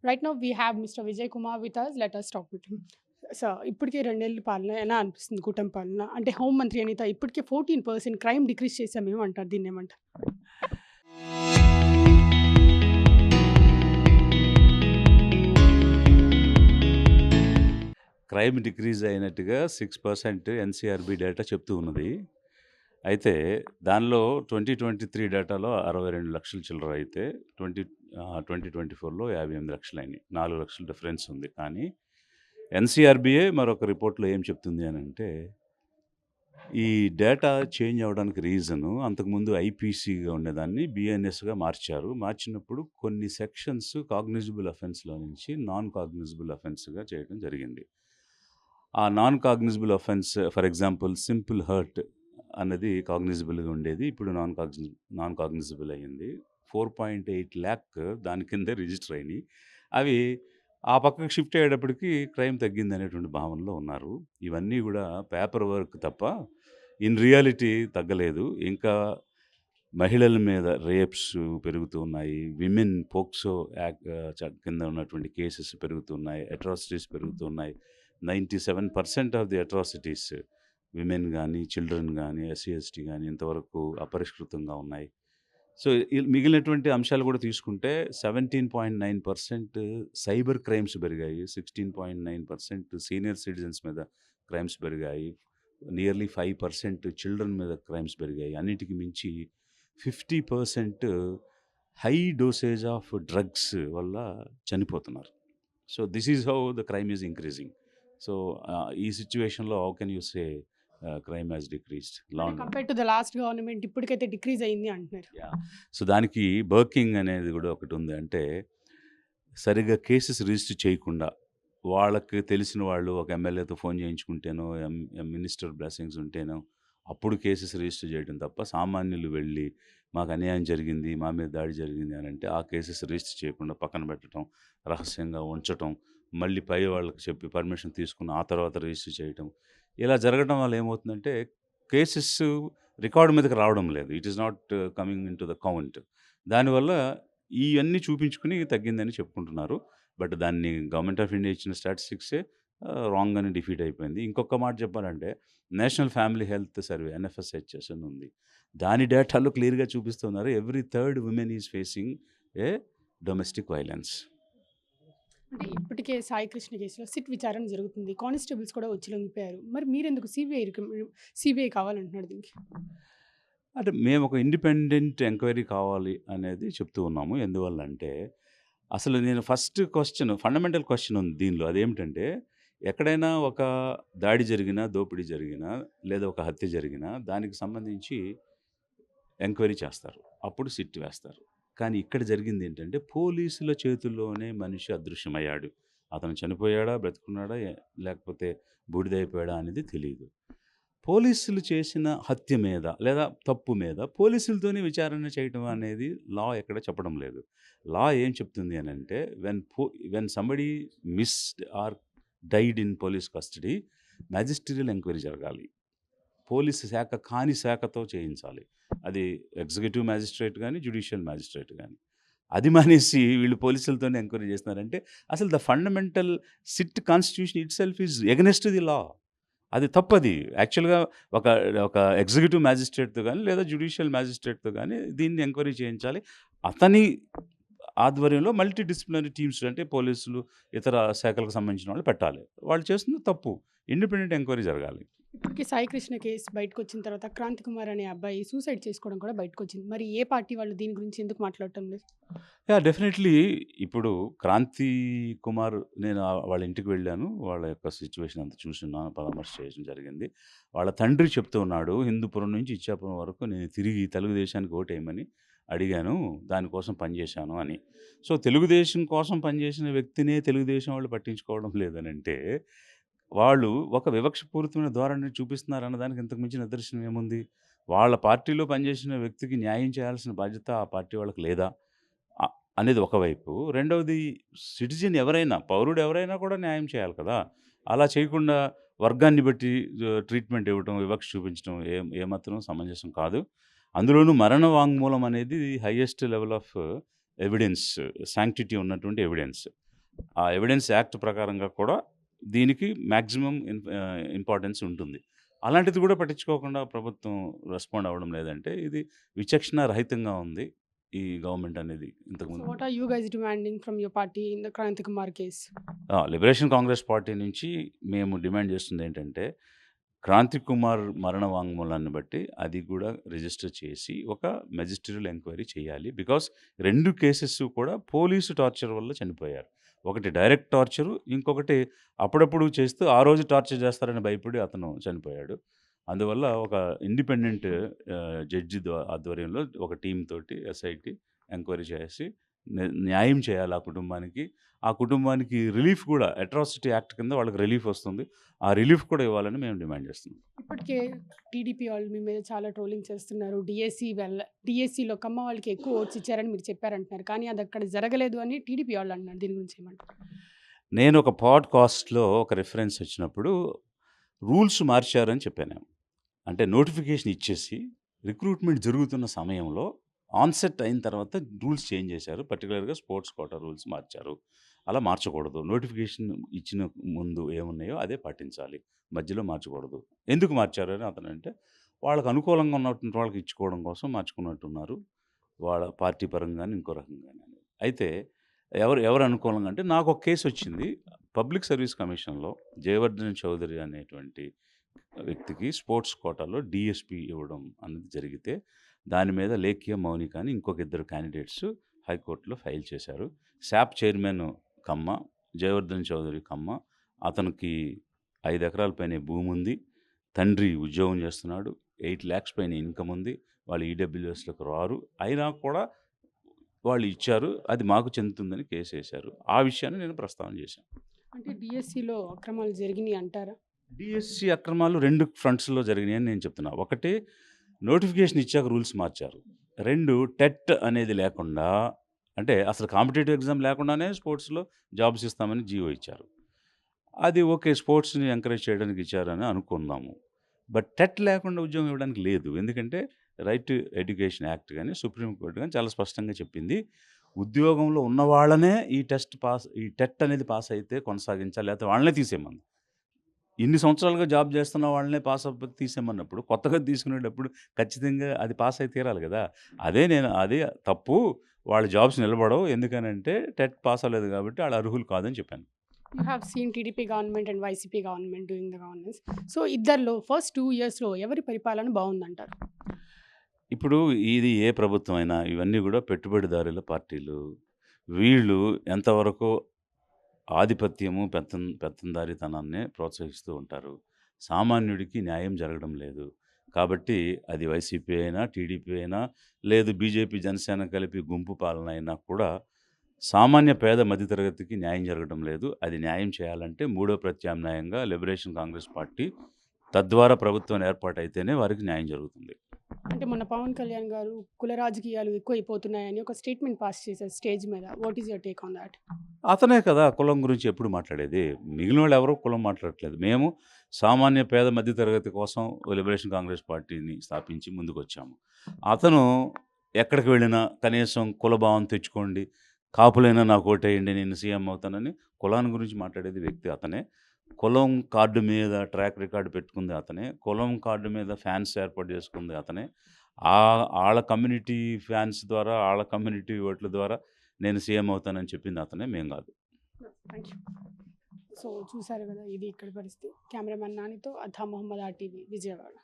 Right now we have Mr. Vijay Kumar with us. Let us talk with him. So ఇప్పటికే 2 ఏళ్ల పాలన ఎలా అనిపిస్తుంది కూటమి పాలన? అంటే హోమ్ మంత్రి అనిత ఇప్పటికే 14% క్రైమ్ డిక్రీజ్ చేసామేమో అంటారు. దీన్నేమంటారు? క్రైమ్ డిక్రీజ్ అయినట్టుగా 6% ఎన్సీఆర్బీ డేటా చెప్తూ ఉన్నది. అయితే దానిలో 2023 డేటాలో 62 లక్షల చిల్లర అయితే 2024లో 58 లక్షలయినాయి. 4 లక్షల డిఫరెన్స్ ఉంది. కానీ ఎన్సీఆర్బీయే మరొక రిపోర్ట్‌లో ఏం చెప్తుంది అనంటే, ఈ డేటా చేంజ్ అవ్వడానికి రీజను అంతకుముందు ఐపీసీగా ఉండేదాన్ని బీఎన్ఎస్‌గా మార్చారు. మార్చినప్పుడు కొన్ని సెక్షన్స్ కాగ్నిజబుల్ అఫెన్స్‌లో నుంచి నాన్ కాగ్నిజబుల్ అఫెన్స్‌గా చేయడం జరిగింది. ఆ non cognizable offence for example simple hurt అన్నది కాగ్నిజబుల్గా ఉండేది. ఇప్పుడు నాన్ కాగ్నిజబుల్ అయ్యింది. 4.8 ల్యాక్ దాని కింద రిజిస్టర్ అయినాయి. అవి ఆ పక్కకు షిఫ్ట్ అయ్యేటప్పటికి క్రైమ్ తగ్గిందనేటువంటి భావనలో ఉన్నారు. ఇవన్నీ కూడా పేపర్ వర్క్ తప్ప ఇన్ రియాలిటీ తగ్గలేదు. ఇంకా మహిళల మీద రేప్స్ పెరుగుతూ ఉన్నాయి. విమెన్ పోక్సో కింద ఉన్నటువంటి కేసెస్ పెరుగుతున్నాయి. అట్రాసిటీస్ పెరుగుతున్నాయి. 97% ఆఫ్ ది అట్రాసిటీస్ విమెన్ కానీ, చిల్డ్రన్ కానీ, ఎస్సీ, ఎస్టీ కానీ ఇంతవరకు అపరిష్కృతంగా ఉన్నాయి. సో, మిగిలినటువంటి అంశాలు కూడా తీసుకుంటే 17.9% సైబర్ క్రైమ్స్ పెరిగాయి. 16.9% సీనియర్ సిటిజన్స్ మీద క్రైమ్స్ పెరిగాయి. నియర్లీ 5% చిల్డ్రన్ మీద క్రైమ్స్ పెరిగాయి. అన్నిటికి మించి 50% హై డోసేజ్ ఆఫ్ డ్రగ్స్ వల్ల చనిపోతున్నారు. So, this is how the crime is increasing. So, ఈ సిట్యుయేషన్‌లో how can you say crime has decreased? Compare to the last government ఇప్పటికైతే డిక్రీజ్ అయింది అంటున్నారు. యాహ్! సో, దానికి బర్కింగ్ అనేది కూడా ఒకటుంది. అంటే సరిగ్గా కేసెస్ రిజిస్టర్ చేయకుండా వాళ్ళకి తెలిసిన వాళ్ళు ఒక ఎమ్మెల్యేతో ఫోన్ చేయించుకుంటేనో, మినిస్టర్ బ్లెస్సింగ్స్ ఉంటేనో అప్పుడు కేసెస్ రిజిస్టర్ చేయడం తప్ప, సామాన్యులు వెళ్ళి మాకు అన్యాయం జరిగింది, మా మీద దాడి జరిగింది అనంటే ఆ కేసెస్ రిజిస్టర్ చేయకుండా పక్కన పెట్టడం, రహస్యంగా ఉంచటం, మళ్ళీ పై వాళ్ళకి చెప్పి పర్మిషన్ తీసుకుని ఆ తర్వాత రిజిస్టర్ చేయటం. ఇలా జరగడం వల్ల ఏమవుతుందంటే కేసెస్ రికార్డ్ మీదకి రావడం లేదు. It is not coming into the count. దానివల్ల ఇయన్నీ చూపించుకుని తగ్గిందని చెప్పుకుంటున్నారు. బట్ దాన్ని గవర్నమెంట్ ఆఫ్ ఇండియా ఇచ్చిన స్టాటిస్టిక్సే రాంగ్ అని డిఫీట్ అయిపోయింది. ఇంకొక మాట చెప్పాలంటే నేషనల్ ఫ్యామిలీ హెల్త్ సర్వే ఎన్ఎఫ్ఎస్హెచ్ఎస్ అని ఉంది. దాని డేటాలో క్లియర్‌గా చూపిస్తున్నారు. Every third women is facing A domestic violence. అంటే ఇప్పటికే సాయి కృష్ణ కేసులో సిట్ విచారణ జరుగుతుంది. కానిస్టేబుల్స్ కూడా వచ్చి లొంగిపోయారు. మరి మీరెందుకు సీబీఐ కావాలంటున్నారు దీనికి? అంటే మేము ఒక ఇండిపెండెంట్ ఎంక్వైరీ కావాలి అనేది చెప్తూ ఉన్నాము. ఎందువల్లంటే అసలు నేను ఫండమెంటల్ క్వెషన్ ఉంది దీనిలో. అదేమిటంటే ఎక్కడైనా ఒక దాడి జరిగినా, దోపిడీ జరిగినా, లేదా ఒక హత్య జరిగినా దానికి సంబంధించి ఎంక్వైరీ చేస్తారు. అప్పుడు సిట్ వేస్తారు. కానీ ఇక్కడ జరిగిందేంటంటే పోలీసుల చేతుల్లోనే మనిషి అదృశ్యమయ్యాడు. అతను చనిపోయాడా? బ్రతికున్నాడా? లేకపోతే బూడిదైపోయాడా అనేది తెలీదు. పోలీసులు చేసిన హత్య మీద లేదా తప్పు మీద పోలీసులతోనే విచారణ చేయటం అనేది లా ఎక్కడ చెప్పడం లేదు. లా ఏం చెప్తుంది అనంటే when somebody missed or died in police custody magisterial enquiry జరగాలి. పోలీసు శాఖ కాని శాఖతో చేయించాలి. అది ఎగ్జిక్యూటివ్ మ్యాజిస్ట్రేట్ గానీ, జ్యుడిషియల్ మ్యాజిస్ట్రేట్ గానీ. అది మానేసి వీళ్ళు పోలీసులతోనే ఎంక్వైరీ చేస్తున్నారంటే అసలు the fundamental sit constitution itself is against the law. అది తప్పది. యాక్చువల్‌గా ఒక ఒక ఎగ్జిక్యూటివ్ మ్యాజిస్ట్రేట్‌తో గానీ, లేదా జ్యుడిషియల్ మ్యాజిస్ట్రేట్‌తో గానీ దీన్ని ఎంక్వైరీ చేయించాలి. అతని ఆధ్వర్యంలో మల్టీ డిసిప్లినరీ టీమ్స్ అంటే పోలీసులు, ఇతర శాఖలకు సంబంధించిన వాళ్ళు పెట్టాలి. వాళ్ళు చేస్తుంది తప్పు. ఇండిపెండెంట్ ఎంక్వైరీ జరగాలి. ఇప్పటికే సాయి కృష్ణ కేసు బయటకొచ్చిన తర్వాత క్రాంతి కుమార్ అనే అబ్బాయి సూసైడ్ చేసుకోవడం కూడా బయటకొచ్చింది. మరి ఏ పార్టీ వాళ్ళు దీని గురించి ఎందుకు మాట్లాడటం లేదు? యాహ్! డెఫినెట్‌లీ ఇప్పుడు క్రాంతి కుమార్ నేను వాళ్ళ ఇంటికి వెళ్ళాను. వాళ్ళ యొక్క సిట్యుయేషన్ అంతా చూసున్నాను. పరామర్శ చేయడం జరిగింది. వాళ్ళ తండ్రి చెప్తూ ఉన్నాడు, హిందూపురం నుంచి ఇచ్చాపురం వరకు నేను తిరిగి తెలుగుదేశానికి ఓటేయమని అడిగాను. దానికోసం పనిచేశాను అని. సో, తెలుగుదేశం కోసం పనిచేసిన వ్యక్తినే తెలుగుదేశం వాళ్ళు పట్టించుకోవడం లేదనంటే, వాళ్ళు ఒక వివక్షపూరితమైన ధోరణిని చూపిస్తున్నారన్న దానికి ఇంతకు మించిన నిదర్శనం ఏముంది? వాళ్ళ పార్టీలో పనిచేసిన వ్యక్తికి న్యాయం చేయాల్సిన బాధ్యత ఆ పార్టీ వాళ్ళకి లేదా? అనేది ఒకవైపు. రెండవది సిటిజన్ ఎవరైనా, పౌరుడు ఎవరైనా కూడా న్యాయం చేయాలి కదా! అలా చేయకుండా వర్గాన్ని బట్టి ట్రీట్మెంట్ ఇవ్వటం, వివక్ష చూపించడం ఏమాత్రం సమంజసం కాదు. అందులోనూ మరణ వాంగ్మూలం అనేది highest level of evidence, sanctity ఉన్నటువంటి ఎవిడెన్స్. ఆ ఎవిడెన్స్ యాక్ట్ ప్రకారంగా కూడా దీనికి మాక్సిమం ఇంపార్టెన్స్ ఉంటుంది. అలాంటిది కూడా పట్టించుకోకుండా ప్రభుత్వం రెస్పాండ్ అవ్వడం లేదంటే ఇది విచక్షణ రహితంగా ఉంది ఈ గవర్నమెంట్ అనేది So ఇంతకుముందు. what are you guys demanding from your party in the Kranti Kumar case? Liberation Congress party నుంచి మేము డిమాండ్ చేస్తుంది ఏంటంటే, క్రాంతి కుమార్ మరణ వాంగ్మూలాన్ని బట్టి అది కూడా రిజిస్టర్ చేసి ఒక మెజిస్ట్రియల్ ఎంక్వైరీ చేయాలి. బికాస్ 2 కేసెస్ కూడా పోలీసు టార్చర్ వల్ల చనిపోయారు. ఒకటి డైరెక్ట్ టార్చరు, ఇంకొకటి అప్పుడప్పుడు చేస్తూ ఆ రోజు టార్చర్ చేస్తారని భయపడి అతను చనిపోయాడు. అందువల్ల ఒక ఇండిపెండెంట్ జడ్జి ఆధ్వర్యంలో ఒక టీమ్ తోటి ఎస్ఐటి ఎంక్వైరీ చేసి న్యాయం చేయాలి ఆ కుటుంబానికి. ఆ కుటుంబానికి రిలీఫ్ కూడా అట్రాసిటీ యాక్ట్ కింద వాళ్ళకి రిలీఫ్ వస్తుంది. ఆ రిలీఫ్ కూడా ఇవ్వాలని మేము డిమాండ్ చేస్తున్నాం. ఇప్పటికే టీడీపీ వాళ్ళు మీ మీద చాలా ట్రోలింగ్ చేస్తున్నారు. డిఎస్సిలో కమ్మ వాళ్ళకి ఎక్కువ ఓట్స్ ఇచ్చారని మీరు చెప్పారంటున్నారు. కానీ అది అక్కడ జరగలేదు అని టీడీపీ వాళ్ళు అంటున్నారు. దీని గురించి ఏమంటారు? నేను ఒక పాడ్‌కాస్ట్‌లో ఒక రిఫరెన్స్ వచ్చినప్పుడు రూల్స్ మార్చారని చెప్పాను. అంటే నోటిఫికేషన్ ఇచ్చేసి రిక్రూట్‌మెంట్ జరుగుతున్న సమయంలో ఆన్‌సెట్ అయిన తర్వాత రూల్స్ చేంజ్ చేశారు. పర్టిక్యులర్‌గా స్పోర్ట్స్ కోటా రూల్స్ మార్చారు. అలా మార్చకూడదు. నోటిఫికేషన్ ఇచ్చిన ముందు ఏమున్నాయో అదే పాటించాలి. మధ్యలో మార్చకూడదు. ఎందుకు మార్చారు అని అతనంటే, వాళ్ళకి అనుకూలంగా ఉన్నటువంటి వాళ్ళకి ఇచ్చుకోవడం కోసం మార్చుకున్నట్టున్నారు. వాళ్ళ పార్టీ పరంగాను, ఇంకో రకంగాను. అయితే ఎవరు అనుకూలంగా అంటే నాకొక కేసొచ్చింది. పబ్లిక్ సర్వీస్ కమిషన్‌లో జయవర్ధన్ చౌదరి అనేటువంటి వ్యక్తికి స్పోర్ట్స్ కోటాలో డీఎస్పీ ఇవ్వడం అనేది జరిగితే, దాని మీద లేఖ్య మౌనిక అని ఇంకొక ఇద్దరు క్యాండిడేట్స్ హైకోర్టులో ఫైల్ చేశారు. శాప్ చైర్మన్ కమ్మ, జయవర్ధన్ చౌదరి కమ్మ. అతనికి 5 ఎకరాల పైనే భూముంది. తండ్రి ఉద్యోగం చేస్తున్నాడు. 8 లాక్స్ పైన ఇన్‌కమ్ ఉంది. వాళ్ళు ఈడబ్ల్యూఎస్‌లోకి రారు. అయినా కూడా వాళ్ళు ఇచ్చారు. అది మాకు చెందుతుందని కేసేశారు. ఆ విషయాన్ని నేను ప్రస్తావన చేశాను. అంటే డిఎస్సిలో అక్రమాలు జరిగినాయి అంటారా? డీఎస్సీ అక్రమాలు 2 ఫ్రంట్స్‌లో జరిగినాయని నేను చెప్తున్నా. ఒకటి నోటిఫికేషన్ ఇచ్చాక రూల్స్ మార్చారు. 2 టెట్ అనేది లేకుండా, అంటే అసలు కాంపిటీటివ్ ఎగ్జామ్ లేకుండానే స్పోర్ట్స్‌లో జాబ్స్ ఇస్తామని జీవో ఇచ్చారు. అది ఓకే. స్పోర్ట్స్‌ని ఎంకరేజ్ చేయడానికి ఇచ్చారని అనుకుందాము. బట్ టెట్ లేకుండా ఉద్యోగం ఇవ్వడానికి లేదు. ఎందుకంటే రైట్ టు ఎడ్యుకేషన్ యాక్ట్ గాని, సుప్రీం కోర్ట్ గాని చాలా స్పష్టంగా చెప్పింది. ఉద్యోగంలో ఉన్న వాళ్ళనే ఈ టెట్ అనేది పాస్ అయితే కొనసాగించాలి. లేకపోతే వాళ్ళనే తీసేయమంది. ఇన్ని సంవత్సరాలుగా జాబ్ చేస్తున్న వాళ్ళనే పాస్ అవ్వకపోతే తీసేయమన్నప్పుడు, కొత్తగా తీసుకునేటప్పుడు ఖచ్చితంగా అది పాస్ అయి తీరాలి గదా! అదే తప్పు. వాళ్ళ జాబ్స్ నిలబడవు. ఎందుకనంటే టెట్ పాస్ అవ్వలేదు కాబట్టి ఆళ్ళు అర్హులు కాదని చెప్పాను. You have seen TDP government and YCP government doing the governance. So ఇద్దరిలో ఫస్ట్ 2 ఇయర్స్‌లో ఎవరి పరిపాలన బాగుందంటారు? ఇప్పుడు ఇది ఏ ప్రభుత్వం అయినా ఇవన్నీ గూడా పెట్టుబడిదారుల పార్టీలు. వీళ్ళు ఎంతవరకు ఆధిపత్యము, పెత్తందారీతనాన్నే ప్రోత్సహిస్తూ ఉంటారు. సామాన్యుడికి న్యాయం జరగడం లేదు. కాబట్టి అది వైసీపీ అయినా, టీడీపీ అయినా, లేదు బీజేపీ, జనసేన కలిపి గుంపు పాలన అయినా కూడా సామాన్య పేద మధ్యతరగతికి న్యాయం జరగడం లేదు. అది న్యాయం చేయాలంటే మూడో ప్రత్యామ్నాయంగా లిబరేషన్ కాంగ్రెస్ పార్టీ తద్వారా ప్రభుత్వం ఏర్పాటైతేనే వారికి న్యాయం జరుగుతుంది. అంటే మొన్న పవన్ కళ్యాణ్ గారు కుల రాజకీయాలు ఎక్కువైపోతున్నాయని ఒక స్టేట్మెంట్ పాస్ చేశారు స్టేజ్ మీద. What is your take on that? అతనే కదా కులం గురించి ఎప్పుడు మాట్లాడేది. మిగిలినోళ్ళు ఎవరు కులం మాట్లాడట్లేదు. మేము సామాన్య పేద మధ్య తరగతి కోసం లిబరేషన్ కాంగ్రెస్ పార్టీని స్థాపించి ముందుకొచ్చాము. అతను ఎక్కడికి వెళ్ళినా కనీసం కులభావం తెచ్చుకోండి, కాపులైనా నాకు ఓటేయండి, నేను సీఎం అవుతానని కులాన్ని గురించి మాట్లాడేది వ్యక్తి అతనే. కులం కార్డు మీద ట్రాక్ రికార్డ్ పెట్టుకుంది అతనే. కులం కార్డు మీద ఫ్యాన్స్ ఏర్పాటు చేసుకుంది అతనే. ఆళ్ళ కమ్యూనిటీ ఫ్యాన్స్ ద్వారా, ఆళ్ళ కమ్యూనిటీ ఓట్ల ద్వారా నేను సీఎం అవుతానని చెప్పింది అతనే, మేము కాదు. Thank you. సో చూసారు కదా, ఇది ఇక్కడ పరిస్థితి. కెమెరామెన్ నానితో అథా మొహమ్మద్ RTV విజయవాడ.